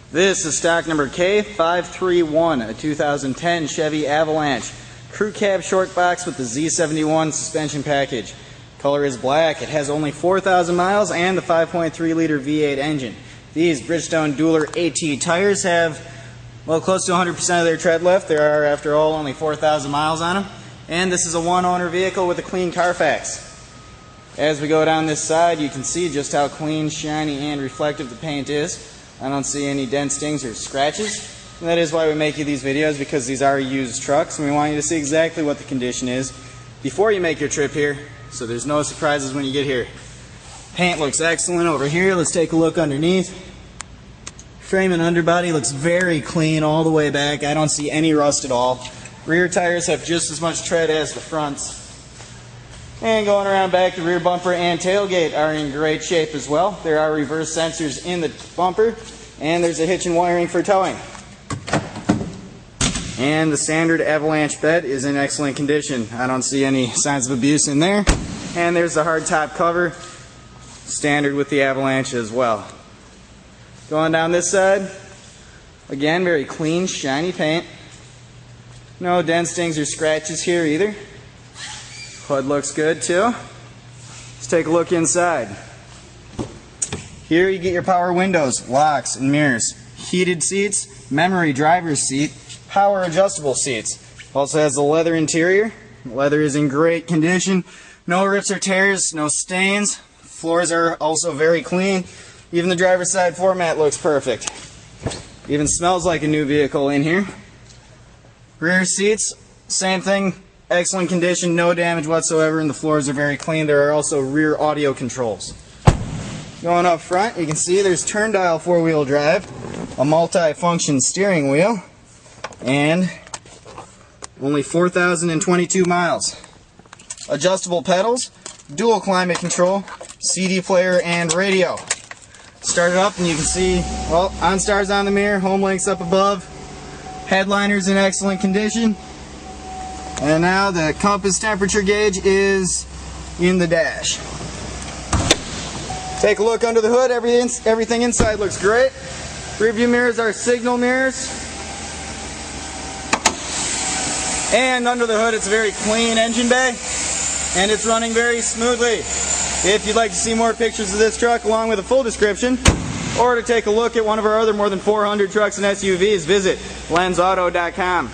This is stock number K531, a 2010 Chevy Avalanche. Crew cab short box with the Z71 suspension package. Color is black. It has only 4,000 miles and the 5.3 liter V8 engine. These Bridgestone Dueler AT tires have, well, close to 100% of their tread left. There are, after all, only 4,000 miles on them. And this is a one-owner vehicle with a clean Carfax. As we go down this side, you can see just how clean, shiny, and reflective the paint is. I don't see any dents, stings, or scratches. And that is why we make you these videos, because these are used trucks, and we want you to see exactly what the condition is before you make your trip here, so there's no surprises when you get here. Paint looks excellent over here. Let's take a look underneath. Frame and underbody looks very clean all the way back. I don't see any rust at all. Rear tires have just as much tread as the fronts. And going around back, the rear bumper and tailgate are in great shape as well. There are reverse sensors in the bumper, and there's a hitch and wiring for towing. And the standard Avalanche bed is in excellent condition. I don't see any signs of abuse in there. And there's the hard top cover, standard with the Avalanche as well. Going down this side, again, very clean, shiny paint. No dents, stings, or scratches here either. Hood looks good too. Let's take a look inside. Here you get your power windows, locks, and mirrors. Heated seats, memory driver's seat, power adjustable seats. Also has a leather interior. The leather is in great condition. No rips or tears, no stains. Floors are also very clean. Even the driver's side floor mat looks perfect. Even smells like a new vehicle in here. Rear seats, same thing. Excellent condition, no damage whatsoever, and the floors are very clean. There are also rear audio controls. Going up front, you can see there's turn dial four-wheel drive, a multi-function steering wheel, and only 4,022 miles. Adjustable pedals, dual climate control, CD player, and radio. Start it up and you can see, well, OnStar's on the mirror, home link's up above, headliner's in excellent condition. And now the compass temperature gauge is in the dash. Take a look under the hood. Everything inside looks great. Rear view mirrors are signal mirrors. And under the hood it's a very clean engine bay, and it's running very smoothly. If you'd like to see more pictures of this truck along with a full description, or to take a look at one of our other more than 400 trucks and SUVs, visit lenzauto.com.